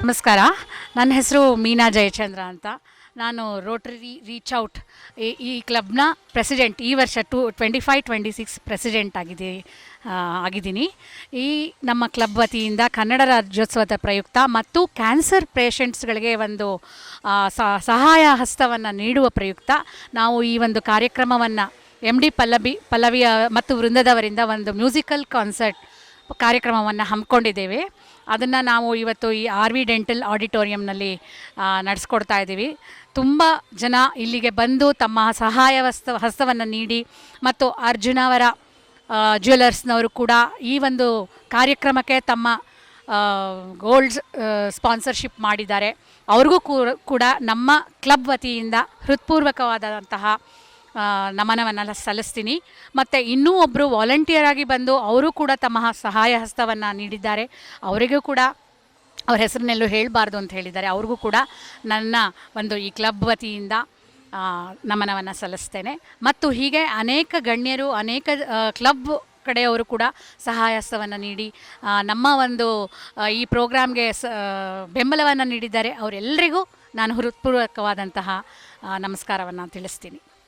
ನಮಸ್ಕಾರ. ನನ್ನ ಹೆಸರು ಮೀನಾ ಜಯಚಂದ್ರ ಅಂತ. ನಾನು ರೋಟರಿ ರೀಚ್ ಔಟ್ ಈ ಕ್ಲಬ್ನ ಪ್ರೆಸಿಡೆಂಟ್, ಈ ವರ್ಷ 25-26 ಪ್ರೆಸಿಡೆಂಟ್ ಆಗಿದ್ದೀನಿ. ಈ ನಮ್ಮ ಕ್ಲಬ್ ವತಿಯಿಂದ ಕನ್ನಡ ರಾಜ್ಯೋತ್ಸವದ ಪ್ರಯುಕ್ತ ಮತ್ತು ಕ್ಯಾನ್ಸರ್ ಪೇಷಂಟ್ಸ್ಗಳಿಗೆ ಒಂದು ಸಹಾಯ ಹಸ್ತವನ್ನು ನೀಡುವ ಪ್ರಯುಕ್ತ ನಾವು ಈ ಒಂದು ಕಾರ್ಯಕ್ರಮವನ್ನು MD ಪಲ್ಲವಿಯ ಮತ್ತು ವೃಂದದವರಿಂದ ಒಂದು ಮ್ಯೂಸಿಕಲ್ ಕಾನ್ಸರ್ಟ್ ಕಾರ್ಯಕ್ರಮವನ್ನು ಹಮ್ಮಿಕೊಂಡಿದ್ದೇವೆ. ಅದನ್ನು ನಾವು ಇವತ್ತು ಈ RV ಡೆಂಟಲ್ ಆಡಿಟೋರಿಯಂನಲ್ಲಿ ನಡೆಸ್ಕೊಡ್ತಾ ಇದ್ದೀವಿ. ತುಂಬ ಜನ ಇಲ್ಲಿಗೆ ಬಂದು ತಮ್ಮ ಸಹಾಯ ಹಸ್ತವನ್ನು ನೀಡಿ ಮತ್ತು ಅರ್ಜುನವರ ಜ್ಯುವೆಲರ್ಸ್ನವರು ಕೂಡ ಈ ಒಂದು ಕಾರ್ಯಕ್ರಮಕ್ಕೆ ತಮ್ಮ ಗೋಲ್ಡ್ ಸ್ಪಾನ್ಸರ್ಶಿಪ್ ಮಾಡಿದ್ದಾರೆ. ಅವ್ರಿಗೂ ಕೂಡ ನಮ್ಮ ಕ್ಲಬ್ ವತಿಯಿಂದ ಹೃತ್ಪೂರ್ವಕವಾದಂತಹ ನಮನವನ್ನು ಸಲ್ಲಿಸ್ತೀನಿ. ಮತ್ತು ಇನ್ನೂ ಒಬ್ಬರು ವಾಲಂಟಿಯರ್ ಆಗಿ ಬಂದು ಅವರು ಕೂಡ ತಮ್ಮ ಸಹಾಯ ಹಸ್ತವನ್ನು ನೀಡಿದ್ದಾರೆ. ಅವರಿಗೂ ಕೂಡ ಅವ್ರ ಹೆಸರನ್ನೆಲ್ಲೂ ಹೇಳಬಾರ್ದು ಅಂತ ಹೇಳಿದ್ದಾರೆ. ಅವ್ರಿಗೂ ಕೂಡ ನನ್ನ ಒಂದು ಈ ಕ್ಲಬ್ ವತಿಯಿಂದ ನಮನವನ್ನು ಸಲ್ಲಿಸ್ತೇನೆ. ಮತ್ತು ಹೀಗೆ ಅನೇಕ ಗಣ್ಯರು, ಅನೇಕ ಕ್ಲಬ್ ಕಡೆಯವರು ಕೂಡ ಸಹಾಯ ಹಸ್ತವನ್ನು ನೀಡಿ ನಮ್ಮ ಒಂದು ಈ ಪ್ರೋಗ್ರಾಮ್ಗೆ ಬೆಂಬಲವನ್ನು ನೀಡಿದ್ದಾರೆ. ಅವರೆಲ್ಲರಿಗೂ ನಾನು ಹೃತ್ಪೂರ್ವಕವಾದಂತಹ ನಮಸ್ಕಾರವನ್ನು ತಿಳಿಸ್ತೀನಿ.